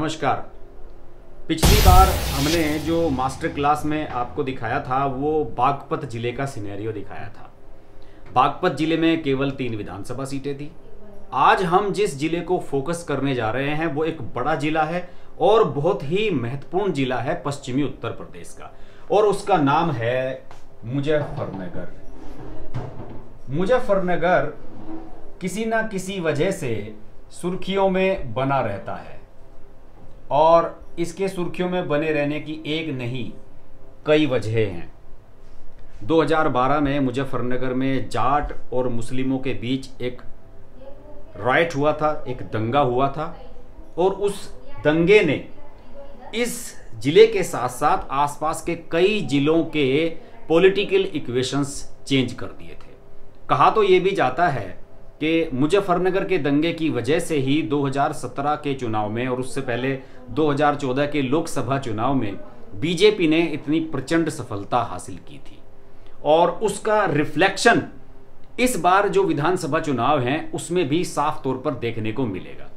नमस्कार। पिछली बार हमने जो मास्टर क्लास में आपको दिखाया था वो बागपत जिले का सिनेरियो दिखाया था। बागपत जिले में केवल 3 विधानसभा सीटें थी। आज हम जिस जिले को फोकस करने जा रहे हैं वो एक बड़ा जिला है और बहुत ही महत्वपूर्ण जिला है पश्चिमी उत्तर प्रदेश का, और उसका नाम है मुजफ्फरनगर। मुजफ्फरनगर किसी ना किसी वजह से सुर्खियों में बना रहता है और इसके सुर्खियों में बने रहने की एक नहीं कई वजहें हैं। 2012 में मुजफ्फरनगर में जाट और मुस्लिमों के बीच एक राइट हुआ था, एक दंगा हुआ था, और उस दंगे ने इस जिले के साथ साथ आसपास के कई जिलों के पॉलिटिकल इक्वेशंस चेंज कर दिए थे। कहा तो ये भी जाता है कि मुजफ्फरनगर के दंगे की वजह से ही 2017 के चुनाव में और उससे पहले 2014 के लोकसभा चुनाव में बीजेपी ने इतनी प्रचंड सफलता हासिल की थी, और उसका रिफ्लेक्शन इस बार जो विधानसभा चुनाव हैं उसमें भी साफ तौर पर देखने को मिलेगा।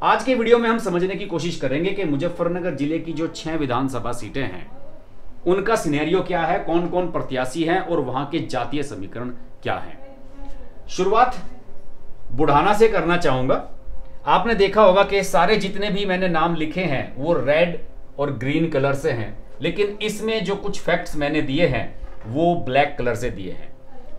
आज के वीडियो में हम समझने की कोशिश करेंगे कि मुजफ्फरनगर जिले की जो 6 विधानसभा सीटें हैं उनका सिनेरियो क्या है, कौन कौन प्रत्याशी हैं और वहां के जातीय समीकरण क्या हैं। शुरुआत बुढ़ाना से करना चाहूंगा। आपने देखा होगा कि सारे जितने भी मैंने नाम लिखे हैं वो रेड और ग्रीन कलर से हैं, लेकिन इसमें जो कुछ फैक्ट्स मैंने दिए हैं वो ब्लैक कलर से दिए हैं।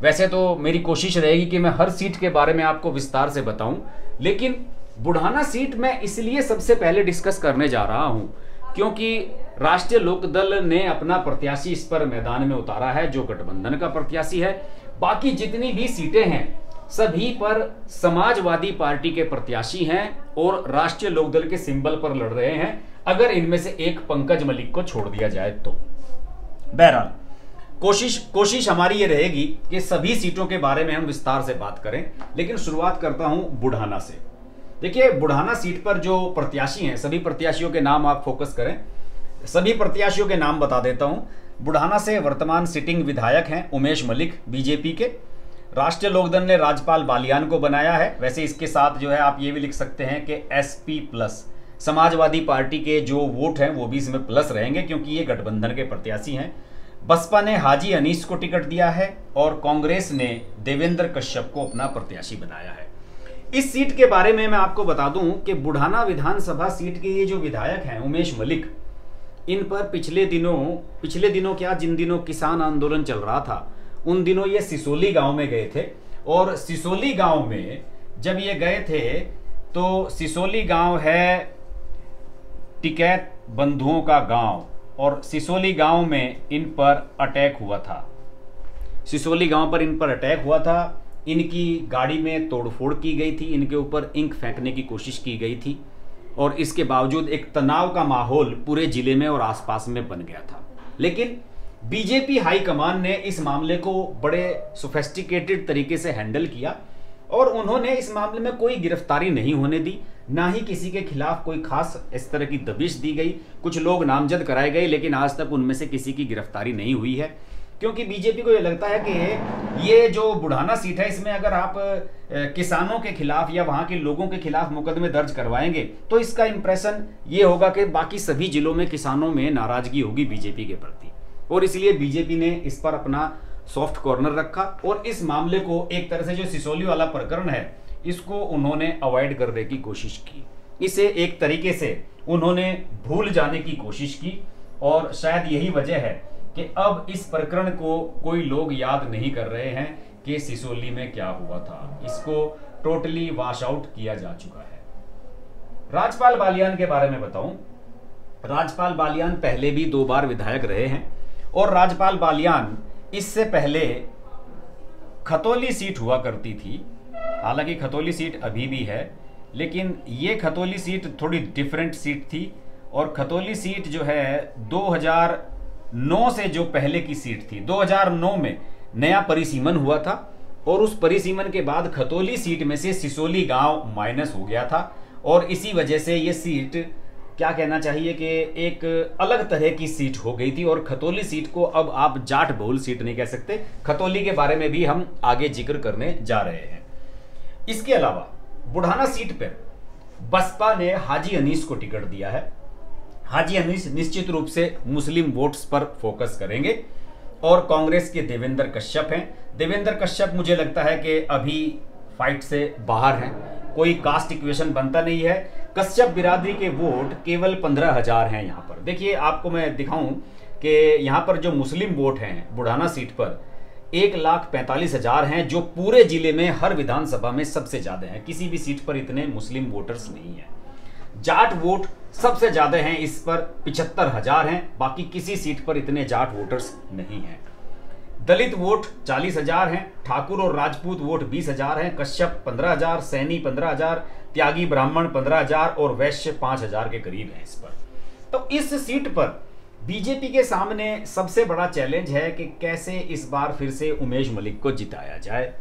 वैसे तो मेरी कोशिश रहेगी कि मैं हर सीट के बारे में आपको विस्तार से बताऊं, लेकिन बुढ़ाना सीट मैं इसलिए सबसे पहले डिस्कस करने जा रहा हूं क्योंकि राष्ट्रीय लोकदल ने अपना प्रत्याशी इस पर मैदान में उतारा है जो गठबंधन का प्रत्याशी है। बाकी जितनी भी सीटें हैं सभी पर समाजवादी पार्टी के प्रत्याशी हैं और राष्ट्रीय लोकदल के सिंबल पर लड़ रहे हैं, अगर इनमें से एक पंकज मलिक को छोड़ दिया जाए तो। बहरहाल कोशिश हमारी ये रहेगी कि सभी सीटों के बारे में हम विस्तार से बात करें, लेकिन शुरुआत करता हूं बुढ़ाना से। देखिए, बुढ़ाना सीट पर जो प्रत्याशी हैं सभी प्रत्याशियों के नाम आप फोकस करें। सभी प्रत्याशियों के नाम बता देता हूं। बुढ़ाना से वर्तमान सिटिंग विधायक हैं उमेश मलिक बीजेपी के। राष्ट्रीय लोकदल ने राजपाल बालियान को बनाया है। वैसे इसके साथ जो है आप ये भी लिख सकते हैं कि एसपी प्लस, समाजवादी पार्टी के जो वोट हैं वो भी इसमें प्लस रहेंगे क्योंकि ये गठबंधन के प्रत्याशी हैं। बसपा ने हाजी अनीस को टिकट दिया है और कांग्रेस ने देवेंद्र कश्यप को अपना प्रत्याशी बनाया है। इस सीट के बारे में मैं आपको बता दूं कि बुढ़ाना विधानसभा सीट के ये जो विधायक हैं उमेश मलिक, इन पर पिछले दिनों क्या, जिन दिनों किसान आंदोलन चल रहा था उन दिनों ये सिसोली गांव में गए थे, और सिसोली गांव में जब ये गए थे तो सिसोली गांव है टिकैत बंधुओं का गांव, और सिसोली गांव में इन पर अटैक हुआ था। सिसोली गांव पर इन पर अटैक हुआ था। इनकी गाड़ी में तोड़फोड़ की गई थी, इनके ऊपर इंक फेंकने की कोशिश की गई थी, और इसके बावजूद एक तनाव का माहौल पूरे जिले में और आसपास में बन गया था। लेकिन बीजेपी हाईकमान ने इस मामले को बड़े सोफिस्टिकेटेड तरीके से हैंडल किया और उन्होंने इस मामले में कोई गिरफ्तारी नहीं होने दी, ना ही किसी के खिलाफ कोई खास इस तरह की दबिश दी गई। कुछ लोग नामजद कराए गए लेकिन आज तक उनमें से किसी की गिरफ्तारी नहीं हुई है, क्योंकि बीजेपी को यह लगता है कि ये जो बुढ़ाना सीट है इसमें अगर आप किसानों के खिलाफ या वहां के लोगों के खिलाफ मुकदमे दर्ज करवाएंगे तो इसका इंप्रेशन ये होगा कि बाकी सभी जिलों में किसानों में नाराजगी होगी बीजेपी के प्रति, और इसलिए बीजेपी ने इस पर अपना सॉफ्ट कॉर्नर रखा और इस मामले को एक तरह से जो सिसोली वाला प्रकरण है इसको उन्होंने अवॉइड करने की कोशिश की। इसे एक तरीके से उन्होंने भूल जाने की कोशिश की, और शायद यही वजह है कि अब इस प्रकरण को कोई लोग याद नहीं कर रहे हैं कि सिसोली में क्या हुआ था। इसको टोटली वॉश आउट किया जा चुका है। राजपाल बालियान के बारे में बताऊं, राजपाल बालियान पहले भी 2 बार विधायक रहे हैं, और राजपाल बालियान इससे पहले खतौली सीट हुआ करती थी। हालांकि खतौली सीट अभी भी है, लेकिन ये खतौली सीट थोड़ी डिफरेंट सीट थी, और खतौली सीट जो है 2009 से जो पहले की सीट थी, 2009 में नया परिसीमन हुआ था, और उस परिसीमन के बाद खतौली सीट में से सिसोली गांव माइनस हो गया था, और इसी वजह से ये सीट, क्या कहना चाहिए कि एक अलग तरह की सीट हो गई थी, और खतौली सीट को अब आप जाट बहुल सीट नहीं कह सकते। खतौली के बारे में भी हम आगे जिक्र करने जा रहे हैं। इसके अलावा बुढ़ाना सीट पर बसपा ने हाजी अनीस को टिकट दिया है, हाजी अनीस निश्चित रूप से मुस्लिम वोट्स पर फोकस करेंगे। और कांग्रेस के देवेंद्र कश्यप हैं। देवेंद्र कश्यप मुझे लगता है कि अभी फाइट से बाहर हैं, कोई कास्ट इक्वेशन बनता नहीं है। कश्यप बिरादरी के वोट केवल 15,000 हैं यहाँ पर। देखिए आपको मैं दिखाऊं कि यहाँ पर जो मुस्लिम वोट हैं बुढ़ाना सीट पर 1,45,000 हैं, जो पूरे जिले में हर विधानसभा में सबसे ज्यादा हैं। किसी भी सीट पर इतने मुस्लिम वोटर्स नहीं हैं। जाट वोट सबसे ज्यादा हैं, इस पर 75,000 हैं, बाकी किसी सीट पर इतने जाट वोटर्स नहीं हैं। दलित वोट 40,000 हैं, ठाकुर और राजपूत वोट 20,000 हैं, कश्यप 15,000, सैनी 15,000, त्यागी ब्राह्मण 15,000 और वैश्य 5,000 के करीब हैं इस पर। तो इस सीट पर बीजेपी के सामने सबसे बड़ा चैलेंज है कि कैसे इस बार फिर से उमेश मलिक को जिताया जाए।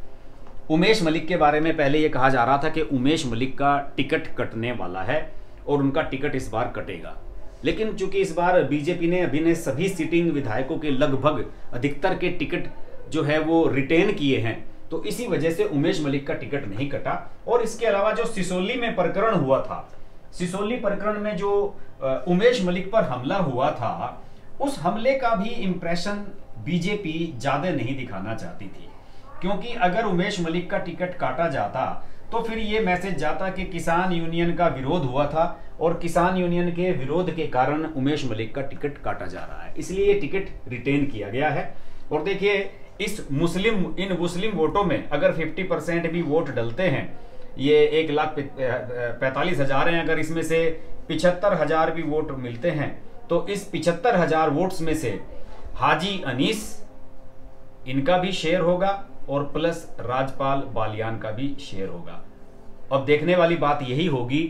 उमेश मलिक के बारे में पहले यह कहा जा रहा था कि उमेश मलिक का टिकट कटने वाला है और उनका टिकट इस बार कटेगा, लेकिन चूंकि इस बार बीजेपी ने अभी ने सभी सिटिंग विधायकों के लगभग अधिकतर के टिकट जो है वो रिटेन किए हैं, तो इसी वजह से उमेश मलिक का टिकट नहीं कटा। और इसके अलावा जो सिसोली में प्रकरण हुआ था, सिसोली प्रकरण में जो उमेश मलिक पर हमला हुआ था, उस हमले का भी इंप्रेशन बीजेपी ज्यादा नहीं दिखाना चाहती थी, क्योंकि अगर उमेश मलिक का टिकट काटा जाता तो फिर ये मैसेज जाता कि किसान यूनियन का विरोध हुआ था और किसान यूनियन के विरोध के कारण उमेश मलिक का टिकट काटा जा रहा है, इसलिए ये टिकट रिटेन किया गया है। और देखिए इन मुस्लिम वोटों में अगर 50% भी वोट डलते हैं, ये 1,45,000 हैं, अगर इसमें से 75,000 भी वोट मिलते हैं तो इस 75,000 वोट्स में से हाजी अनीस इनका भी शेयर होगा और प्लस राजपाल बालियान का भी शेयर होगा। अब देखने वाली बात यही होगी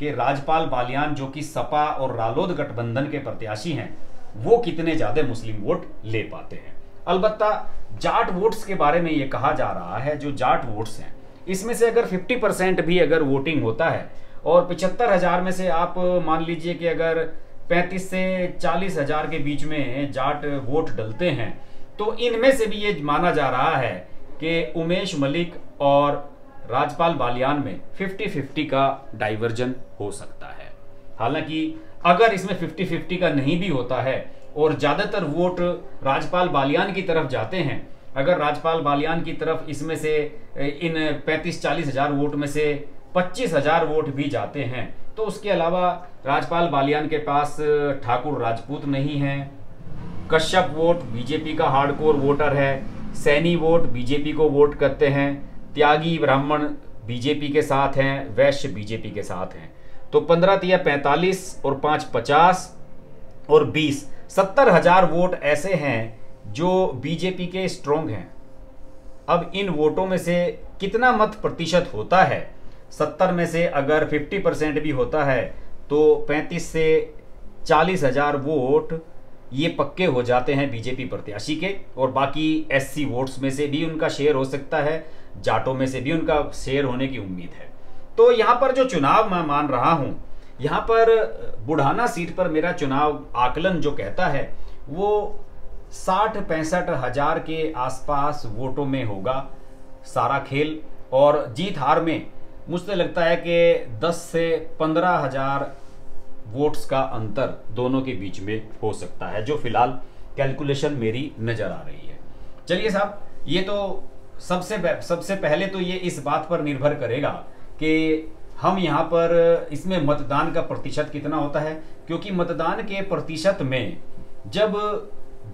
कि राजपाल बालियान जो कि सपा और रालोद गठबंधन के प्रत्याशी हैं, वो कितने ज्यादा मुस्लिम वोट ले पाते हैं। अलबत्ता जाट वोट्स के बारे में ये कहा जा रहा है, जो जाट वोट्स हैं इसमें से अगर 50% भी अगर वोटिंग होता है और 75,000 में से आप मान लीजिए कि अगर 35 से 40,000 के बीच में जाट वोट डलते हैं, तो इनमें से भी ये माना जा रहा है कि उमेश मलिक और राजपाल बालियान में 50-50 का डाइवर्जन हो सकता है। हालांकि अगर इसमें 50-50 का नहीं भी होता है और ज्यादातर वोट राजपाल बालियान की तरफ जाते हैं, अगर राजपाल बालियान की तरफ इसमें से इन 35-40,000 वोट में से 25,000 वोट भी जाते हैं, तो उसके अलावा राजपाल बालियान के पास ठाकुर राजपूत नहीं है, कश्यप वोट बीजेपी का हार्डकोर वोटर है, सैनी वोट बीजेपी को वोट करते हैं, त्यागी ब्राह्मण बीजेपी के साथ हैं, वैश्य बीजेपी के साथ हैं। तो 15 45 और 5 50 और 20 70,000 वोट ऐसे हैं जो बीजेपी के स्ट्रोंग हैं। अब इन वोटों में से कितना मत प्रतिशत होता है, 70 में से अगर 50% भी होता है तो 35 से 40,000 वोट ये पक्के हो जाते हैं बीजेपी प्रत्याशी के, और बाकी एससी वोट्स में से भी उनका शेयर हो सकता है, जाटों में से भी उनका शेयर होने की उम्मीद है। तो यहाँ पर जो चुनाव मैं मान रहा हूँ, यहाँ पर बुढ़ाना सीट पर मेरा चुनाव आकलन जो कहता है वो 60-65 हजार के आसपास वोटों में होगा सारा खेल, और जीत हार में मुझे लगता है कि 10 से 15 हजार वोट्स का अंतर दोनों के बीच में हो सकता है, जो फिलहाल कैलकुलेशन मेरी नजर आ रही है। चलिए साहब, ये तो सबसे पहले तो ये इस बात पर निर्भर करेगा कि हम यहाँ पर इसमें मतदान का प्रतिशत कितना होता है, क्योंकि मतदान के प्रतिशत में जब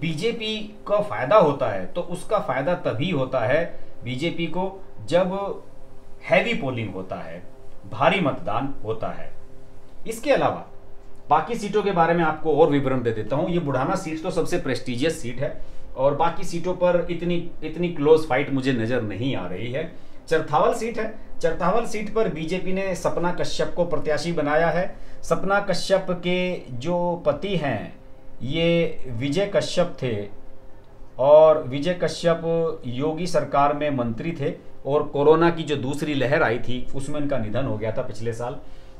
बीजेपी का फायदा होता है तो उसका फायदा तभी होता है बीजेपी को जब हैवी पोलिंग होता है, भारी मतदान होता है। इसके अलावा बाकी सीटों के बारे में आपको और विवरण दे देता हूं। ये बुढ़ाना सीट तो सबसे प्रेस्टिजियस सीट है और बाकी सीटों पर इतनी क्लोज फाइट मुझे नजर नहीं आ रही है। चरथावल सीट है, चरथावल सीट पर बीजेपी ने सपना कश्यप को प्रत्याशी बनाया है। सपना कश्यप के जो पति हैं ये विजय कश्यप थे, और विजय कश्यप योगी सरकार में मंत्री थे, और कोरोना की जो दूसरी लहर आई थी उसमें उनका निधन हो गया था पिछले साल,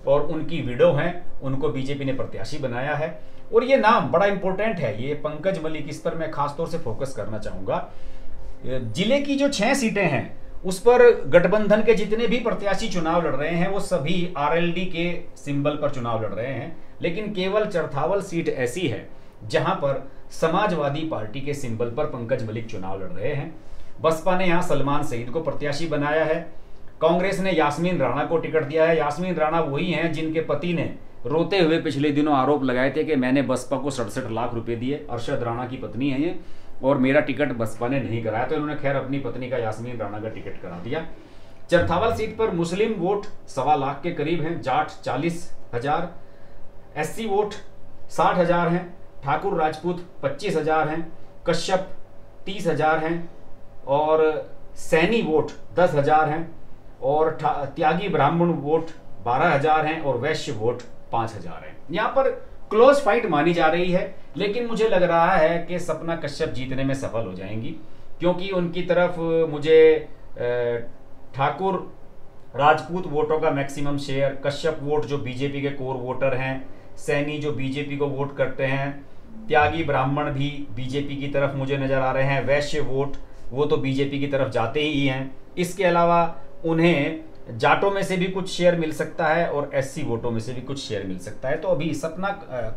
और उनकी विडो हैं, उनको बीजेपी ने प्रत्याशी बनाया है। और ये नाम बड़ा इंपॉर्टेंट है, ये पंकज मलिक, इस पर मैं खासतौर से फोकस करना चाहूंगा। जिले की जो 6 सीटें हैं उस पर गठबंधन के जितने भी प्रत्याशी चुनाव लड़ रहे हैं वो सभी आरएलडी के सिंबल पर चुनाव लड़ रहे हैं। लेकिन केवल चरथावल सीट ऐसी है जहां पर समाजवादी पार्टी के सिंबल पर पंकज मलिक चुनाव लड़ रहे हैं। बसपा ने यहां सलमान सईद को प्रत्याशी बनाया है। कांग्रेस ने यास्मीन राणा को टिकट दिया है। यास्मीन राणा वही हैं जिनके पति ने रोते हुए पिछले दिनों आरोप लगाए थे कि मैंने बसपा को 67 लाख रुपए दिए। अरशद राणा की पत्नी है ये, और मेरा टिकट बसपा ने नहीं कराया, तो इन्होंने खैर अपनी पत्नी का यास्मीन राणा का टिकट करा दिया। चरथावल सीट पर मुस्लिम वोट 1.25 लाख के करीब हैं, जाट 40,000, एससी वोट 60,000 हैं, ठाकुर राजपूत 25,000 हैं, कश्यप 30,000 हैं, और सैनी वोट 10,000 हैं, और त्यागी ब्राह्मण वोट 12,000 हैं, और वैश्य वोट 5,000 हैं। यहां पर क्लोज फाइट मानी जा रही है, लेकिन मुझे लग रहा है कि सपना कश्यप जीतने में सफल हो जाएंगी, क्योंकि उनकी तरफ मुझे ठाकुर राजपूत वोटों का मैक्सिमम शेयर, कश्यप वोट जो बीजेपी के कोर वोटर हैं, सैनी जो बीजेपी को वोट करते हैं, त्यागी ब्राह्मण भी बीजेपी की तरफ मुझे नजर आ रहे हैं, वैश्य वोट वो तो बीजेपी की तरफ जाते ही हैं। इसके अलावा उन्हें जाटों में से भी कुछ शेयर मिल सकता है और एससी वोटों में से भी कुछ शेयर मिल सकता है। तो अभी सपना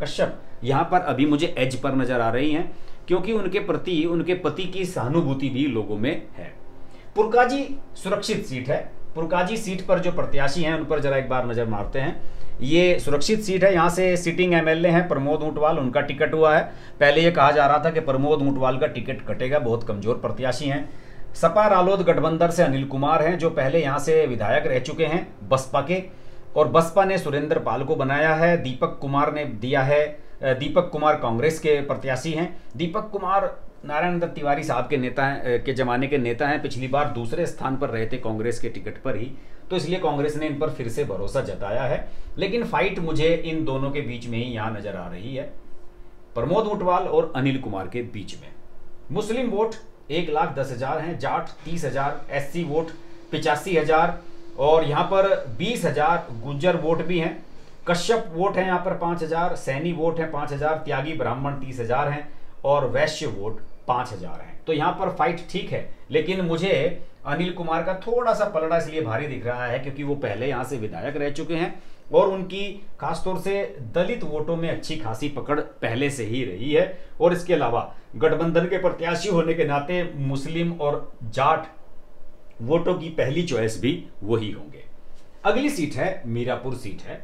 कश्यप यहां पर अभी मुझे एज पर नजर आ रही हैं, क्योंकि उनके प्रति उनके पति की सहानुभूति भी लोगों में है। पुरकाजी सुरक्षित सीट है। पुरकाजी सीट पर जो प्रत्याशी हैं उन पर जरा एक बार नजर मारते हैं। ये सुरक्षित सीट है, यहाँ से सिटिंग एमएलए हैं प्रमोद ऊंटवाल, उनका टिकट हुआ है। पहले ये कहा जा रहा था कि प्रमोद ऊंटवाल का टिकट कटेगा, बहुत कमजोर प्रत्याशी हैं। सपा रालोद गठबंधन से अनिल कुमार हैं, जो पहले यहाँ से विधायक रह चुके हैं बसपा के, और बसपा ने सुरेंद्र पाल को बनाया है। दीपक कुमार ने दिया है, दीपक कुमार कांग्रेस के प्रत्याशी हैं। दीपक कुमार नारायण दत्त तिवारी साहब के नेता के जमाने के नेता हैं, पिछली बार दूसरे स्थान पर रहे थे कांग्रेस के टिकट पर ही, तो इसलिए कांग्रेस ने इन पर फिर से भरोसा जताया है। लेकिन फाइट मुझे इन दोनों के बीच में ही यहां नजर आ रही है, प्रमोद ऊंटवाल और अनिल कुमार के बीच में। मुस्लिम वोट 1,10,000 हैं, जाट 30,000, एससी वोट 85,000, और यहाँ पर 20,000 गुज्जर वोट भी हैं। कश्यप वोट है यहाँ पर 5,000, सैनी वोट है 5,000, त्यागी ब्राह्मण 30,000 हैं, और वैश्य वोट 5,000 हैं। तो यहाँ पर फाइट ठीक है, लेकिन मुझे अनिल कुमार का थोड़ा सा पलड़ा इसलिए भारी दिख रहा है क्योंकि वो पहले यहाँ से विधायक रह चुके हैं, और उनकी खासतौर से दलित वोटों में अच्छी खासी पकड़ पहले से ही रही है। और इसके अलावा गठबंधन के प्रत्याशी होने के नाते मुस्लिम और जाट वोटों की पहली चॉइस भी वही होंगे। अगली सीट है मीरापुर सीट है।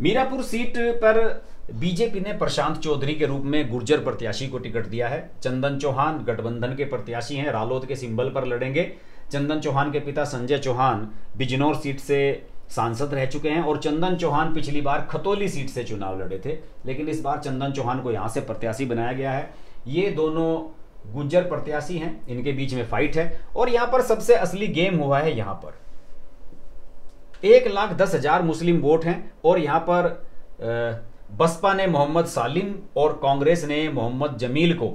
मीरापुर सीट पर बीजेपी ने प्रशांत चौधरी के रूप में गुर्जर प्रत्याशी को टिकट दिया है। चंदन चौहान गठबंधन के प्रत्याशी हैं, रालोद के सिंबल पर लड़ेंगे। चंदन चौहान के पिता संजय चौहान बिजनौर सीट से सांसद रह चुके हैं, और चंदन चौहान पिछली बार खतौली सीट से चुनाव लड़े थे, लेकिन इस बार चंदन चौहान को यहां से प्रत्याशी बनाया गया है। ये दोनों गुज्जर प्रत्याशी हैं, इनके बीच में फाइट है, और यहां पर सबसे असली गेम हुआ है। यहां पर 1,10,000 मुस्लिम वोट हैं, और यहां पर बसपा ने मोहम्मद सालिम और कांग्रेस ने मोहम्मद जमील को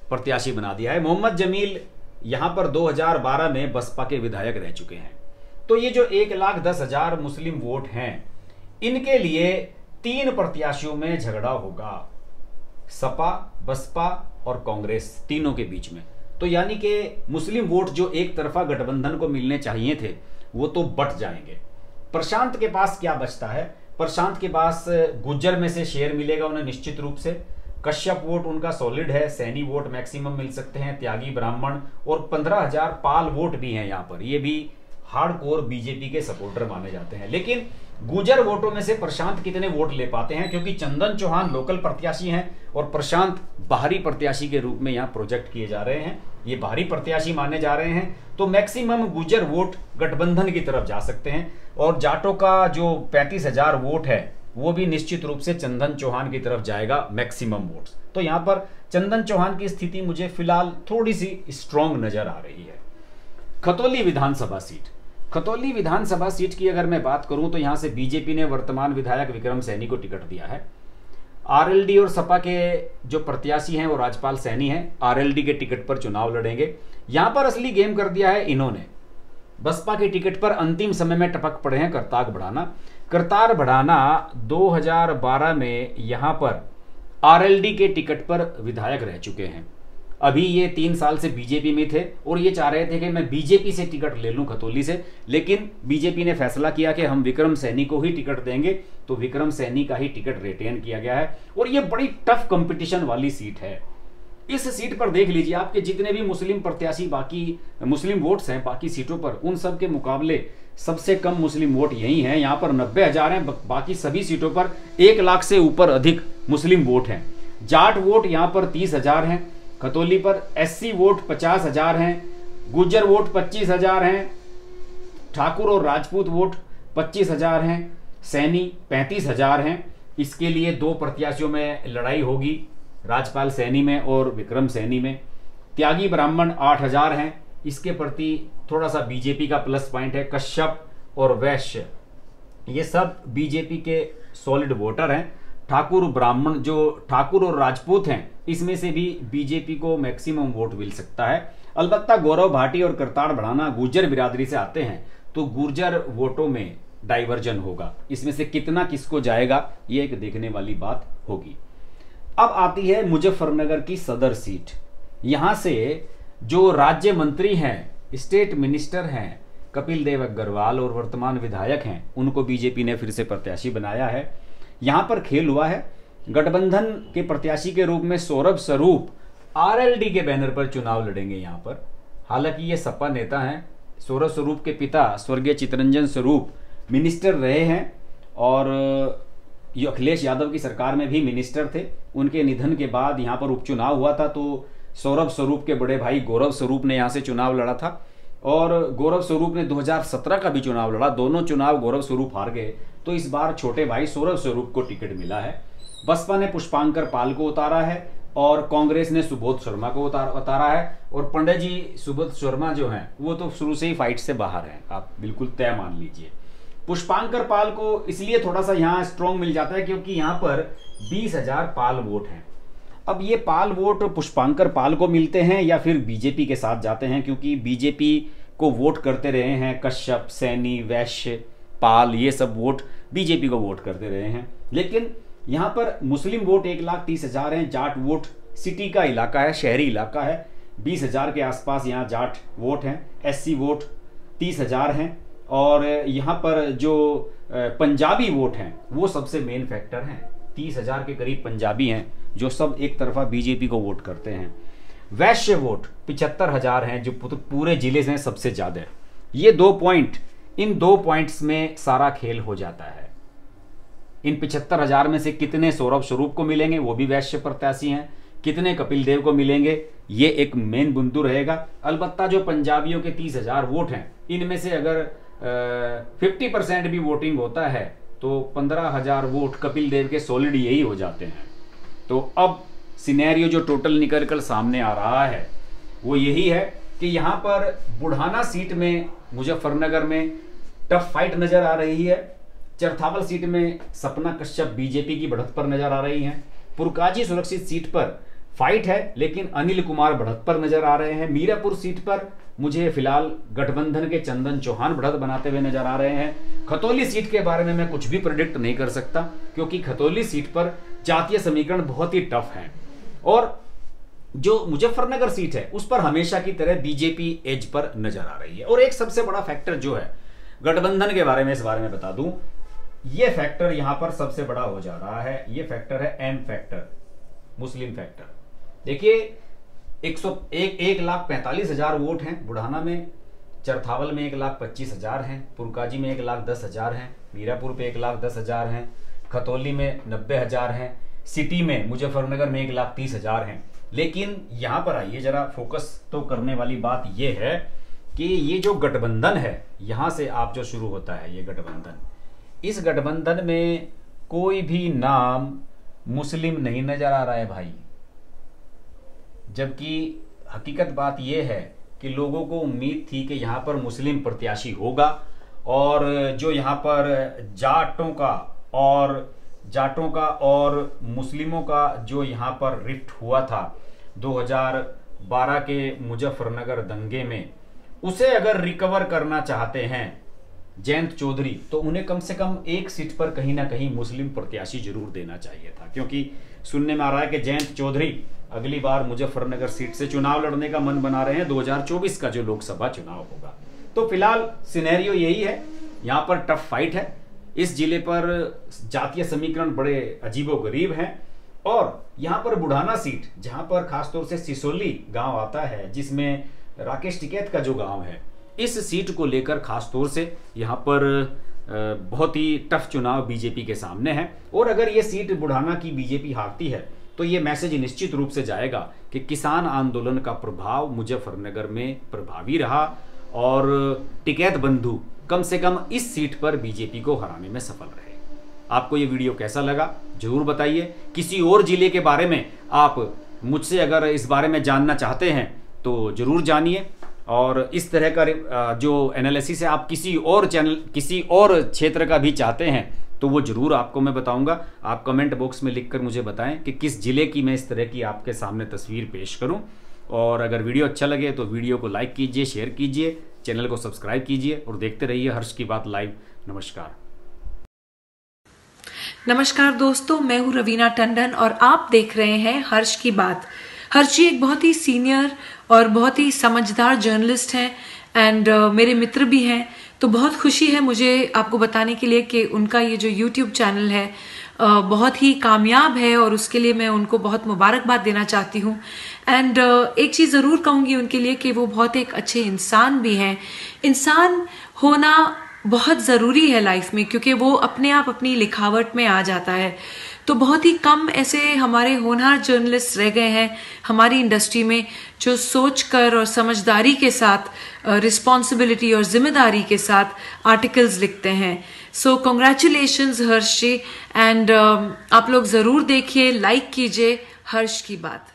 प्रत्याशी बना दिया है। मोहम्मद जमील यहां पर 2012 में बसपा के विधायक रह चुके हैं। तो ये जो 1,10,000 मुस्लिम वोट हैं, इनके लिए 3 प्रत्याशियों में झगड़ा होगा, सपा, बसपा और कांग्रेस, तीनों के बीच में। तो यानी कि मुस्लिम वोट जो एक तरफा गठबंधन को मिलने चाहिए थे, वो तो बट जाएंगे। प्रशांत के पास क्या बचता है? प्रशांत के पास गुज्जर में से शेयर मिलेगा उन्हें निश्चित रूप से। कश्यप वोट उनका सॉलिड है, सैनी वोट मैक्सिमम मिल सकते हैं, त्यागी ब्राह्मण, और 15,000 पाल वोट भी हैं यहाँ पर। ये भी हार्डकोर बीजेपी के सपोर्टर माने जाते हैं। लेकिन गुजर वोटों में से प्रशांत कितने वोट ले पाते हैं, क्योंकि चंदन चौहान लोकल प्रत्याशी हैं और प्रशांत बाहरी प्रत्याशी के रूप में यहाँ प्रोजेक्ट किए जा रहे हैं, ये बाहरी प्रत्याशी माने जा रहे हैं। तो मैक्सिमम गुजर वोट गठबंधन की तरफ जा सकते हैं, और जाटों का जो 35,000 वोट है वो भी निश्चित रूप से चंदन चौहान की तरफ जाएगा, मैक्सिमम वोट्स। तो यहाँ पर चंदन चौहान की स्थिति मुझे फिलहाल थोड़ी सी स्ट्रॉन्ग नजर आ रही है। खतौली विधानसभा सीट, खतौली विधानसभा सीट की अगर मैं बात करूं तो यहां से बीजेपी ने वर्तमान विधायक विक्रम सैनी को टिकट दिया है। आरएलडी और सपा के जो प्रत्याशी हैं वो राजपाल सैनी हैं, आरएलडी के टिकट पर चुनाव लड़ेंगे। यहां पर असली गेम कर दिया है इन्होंने, बसपा के टिकट पर अंतिम समय में टपक पड़े हैं करतार भड़ाना। करतार भड़ाना 2012 में यहां पर आरएलडी के टिकट पर विधायक रह चुके हैं। अभी ये 3 साल से बीजेपी में थे और ये चाह रहे थे कि मैं बीजेपी से टिकट ले लूं खतौली से, लेकिन बीजेपी ने फैसला किया कि हम विक्रम सैनी को ही टिकट देंगे, तो विक्रम सैनी का ही टिकट रिटेन किया गया है। और ये बड़ी टफ कंपटीशन वाली सीट है। इस सीट पर देख लीजिए, आपके जितने भी मुस्लिम प्रत्याशी, बाकी मुस्लिम वोट्स हैं बाकी सीटों पर, उन सब के मुकाबले सबसे कम मुस्लिम वोट यही हैं। यहाँ पर 90,000 हैं, बाकी सभी सीटों पर 1 लाख से ऊपर अधिक मुस्लिम वोट हैं। जाट वोट यहाँ पर 30,000 हैं, खतौली पर SC वोट 50,000 हैं, गुज्जर वोट 25,000 हैं, ठाकुर और राजपूत वोट 25,000 हैं, सैनी 35,000 हैं। इसके लिए 2 प्रत्याशियों में लड़ाई होगी, राजपाल सैनी में और विक्रम सैनी में। त्यागी ब्राह्मण 8,000 हैं, इसके प्रति थोड़ा सा बीजेपी का प्लस पॉइंट है। कश्यप और वैश्य ये सब बीजेपी के सॉलिड वोटर हैं। ठाकुर ब्राह्मण, जो ठाकुर और राजपूत हैं, इसमें से भी बीजेपी को मैक्सिमम वोट मिल सकता है। अलबत्ता गौरव भाटी और करताड़ बढ़ाना गुर्जर बिरादरी से आते हैं, तो गुर्जर वोटों में डाइवर्जन होगा। इसमें से कितना किसको जाएगा ये एक देखने वाली बात होगी। अब आती है मुजफ्फरनगर की सदर सीट। यहां से जो राज्य मंत्री हैं, स्टेट मिनिस्टर हैं, कपिल देव अग्रवाल और वर्तमान विधायक हैं, उनको बीजेपी ने फिर से प्रत्याशी बनाया है। यहां पर खेल हुआ है, गठबंधन के प्रत्याशी के रूप में सौरभ स्वरूप RLD के बैनर पर चुनाव लड़ेंगे यहां पर। हालांकि ये सपा नेता हैं। सौरभ स्वरूप के पिता स्वर्गीय चितरंजन स्वरूप मिनिस्टर रहे हैं और ये अखिलेश यादव की सरकार में भी मिनिस्टर थे। उनके निधन के बाद यहाँ पर उपचुनाव हुआ था, तो सौरभ स्वरूप के बड़े भाई गौरव स्वरूप ने यहाँ से चुनाव लड़ा था और गौरव स्वरूप ने 2017 का भी चुनाव लड़ा। दोनों चुनाव गौरव स्वरूप हार गए, तो इस बार छोटे भाई सौरभ स्वरूप को टिकट मिला है। बसपा ने पुष्पांकर पाल को उतारा है और कांग्रेस ने सुबोध शर्मा को उतारा है। और पंडित जी सुबोध शर्मा जो हैं वो तो शुरू से ही फाइट से बाहर हैं, आप बिल्कुल तय मान लीजिए। पुष्पांकर पाल को इसलिए थोड़ा सा यहाँ स्ट्रॉन्ग मिल जाता है क्योंकि यहाँ पर 20,000 पाल वोट हैं। अब ये पाल वोट पुष्पांकर पाल को मिलते हैं या फिर बीजेपी के साथ जाते हैं, क्योंकि बीजेपी को वोट करते रहे हैं कश्यप, सैनी, वैश्य, पाल, ये सब वोट बीजेपी को वोट करते रहे हैं। लेकिन यहाँ पर मुस्लिम वोट 1,30,000 हैं, जाट वोट, सिटी का इलाका है, शहरी इलाका है, 20,000 के आसपास यहाँ जाट वोट हैं, SC वोट 30,000 हैं और यहाँ पर जो पंजाबी वोट हैं वो सबसे मेन फैक्टर हैं। 30,000 के करीब पंजाबी हैं जो सब एक तरफा बीजेपी को वोट करते हैं। वैश्य वोट 75,000 हैं जो पूरे जिले से सबसे ज्यादा। ये 2 पॉइंट, इन 2 पॉइंट्स में सारा खेल हो जाता है। इन 75,000 में से कितने सौरभ स्वरूप को मिलेंगे, वो भी वैश्य प्रत्याशी हैं, कितने कपिल देव को मिलेंगे, ये एक मेन बिंदु रहेगा। अलबत्ता जो पंजाबियों के 30,000 वोट हैं, इनमें से अगर 50% भी वोटिंग होता है तो 15,000 वोट कपिल देव के सॉलिड यही हो जाते हैं। तो अब सिनेरियो जो टोटल निकल कर सामने आ रहा है वो यही है कि यहाँ पर बुढ़ाना सीट में मुजफ्फरनगर में टफ फाइट नजर आ रही है। चरथावल सीट में सपना कश्यप बीजेपी की बढ़त पर नजर आ रही हैं। पुरकाजी सुरक्षित सीट पर फाइट है लेकिन अनिल कुमार बढ़त पर नजर आ रहे हैं। मीरापुर सीट पर मुझे फिलहाल गठबंधन के चंदन चौहान बढ़त बनाते हुए नजर आ रहे हैं। खतौली सीट के बारे में मैं कुछ भी प्रेडिक्ट नहीं कर सकता क्योंकि खतौली सीट पर जातीय समीकरण बहुत ही टफ है और जो मुजफ्फरनगर सीट है उस पर हमेशा की तरह बीजेपी एज पर नजर आ रही है। और एक सबसे बड़ा फैक्टर जो है गठबंधन के बारे में, इस बारे में बता दूं, ये फैक्टर यहां पर सबसे बड़ा हो जा रहा है। ये फैक्टर है एम फैक्टर, मुस्लिम फैक्टर। देखिए 1,45,000 वोट हैं बुढ़ाना में, चरथावल में 1,25,000 हैं, पुरकाजी में 1,10,000 हैं, मीरापुर पे 1,10,000 हैं, खतौली में 90,000 हैं, सिटी में मुजफ्फरनगर में 1,30,000 हैं। लेकिन यहां पर आइए जरा फोकस तो करने वाली बात यह है कि ये जो गठबंधन है यहां से आप जो शुरू होता है ये गठबंधन, इस गठबंधन में कोई भी नाम मुस्लिम नहीं नजर आ रहा है भाई। जबकि हकीकत बात यह है कि लोगों को उम्मीद थी कि यहाँ पर मुस्लिम प्रत्याशी होगा और जो यहाँ पर जाटों का और मुस्लिमों का जो यहाँ पर रिफ्ट हुआ था 2012 के मुजफ्फरनगर दंगे में, उसे अगर रिकवर करना चाहते हैं जयंत चौधरी, तो उन्हें कम से कम एक सीट पर कहीं ना कहीं मुस्लिम प्रत्याशी जरूर देना चाहिए था, क्योंकि सुनने में आ रहा है कि जयंत चौधरी अगली बार मुजफ्फरनगर सीट से चुनाव लड़ने का मन बना रहे हैं 2024 का जो लोकसभा चुनाव होगा। तो फिलहाल सिनेरियो यही है, यहाँ पर टफ फाइट है। इस जिले पर जातीय समीकरण बड़े अजीबोगरीब हैं और यहाँ पर बुढ़ाना सीट, जहाँ पर खासतौर से सिसोली गांव आता है, जिसमें राकेश टिकैत का जो गांव है, इस सीट को लेकर खासतौर से यहाँ पर बहुत ही टफ चुनाव बीजेपी के सामने है। और अगर ये सीट बुढ़ाना की बीजेपी हारती है तो ये मैसेज निश्चित रूप से जाएगा कि किसान आंदोलन का प्रभाव मुजफ्फरनगर में प्रभावी रहा और टिकैत बंधु कम से कम इस सीट पर बीजेपी को हराने में सफल रहे। आपको ये वीडियो कैसा लगा जरूर बताइए। किसी और जिले के बारे में आप मुझसे अगर इस बारे में जानना चाहते हैं तो जरूर जानिए, और इस तरह का जो एनालिसिस है आप किसी और चैनल, किसी और क्षेत्र का भी चाहते हैं तो वो जरूर आपको मैं बताऊंगा। आप कमेंट बॉक्स में लिखकर मुझे बताएं कि किस जिले की मैं इस तरह की आपके सामने तस्वीर पेश करूं। और अगर वीडियो अच्छा लगे तो वीडियो को लाइक कीजिए, शेयर कीजिए, चैनल को सब्सक्राइब कीजिए और देखते रहिए हर्ष की बात लाइव। नमस्कार। नमस्कार दोस्तों, मैं हूं रवीना टंडन और आप देख रहे हैं हर्ष की बात। हर्ष जी एक बहुत ही सीनियर और बहुत ही समझदार जर्नलिस्ट हैं एंड मेरे मित्र भी हैं। तो बहुत खुशी है मुझे आपको बताने के लिए कि उनका ये जो YouTube चैनल है बहुत ही कामयाब है और उसके लिए मैं उनको बहुत मुबारकबाद देना चाहती हूँ। एंड एक चीज़ ज़रूर कहूँगी उनके लिए कि वो बहुत एक अच्छे इंसान भी हैं। इंसान होना बहुत ज़रूरी है लाइफ में, क्योंकि वो अपने आप अपनी लिखावट में आ जाता है। तो बहुत ही कम ऐसे हमारे होनहार जर्नलिस्ट रह गए हैं हमारी इंडस्ट्री में जो सोचकर और समझदारी के साथ, रिस्पॉन्सिबिलिटी और जिम्मेदारी के साथ आर्टिकल्स लिखते हैं। सो कॉन्ग्रेचुलेशंस हर्ष जी, एंड आप लोग ज़रूर देखिए, लाइक कीजिए हर्ष की बात।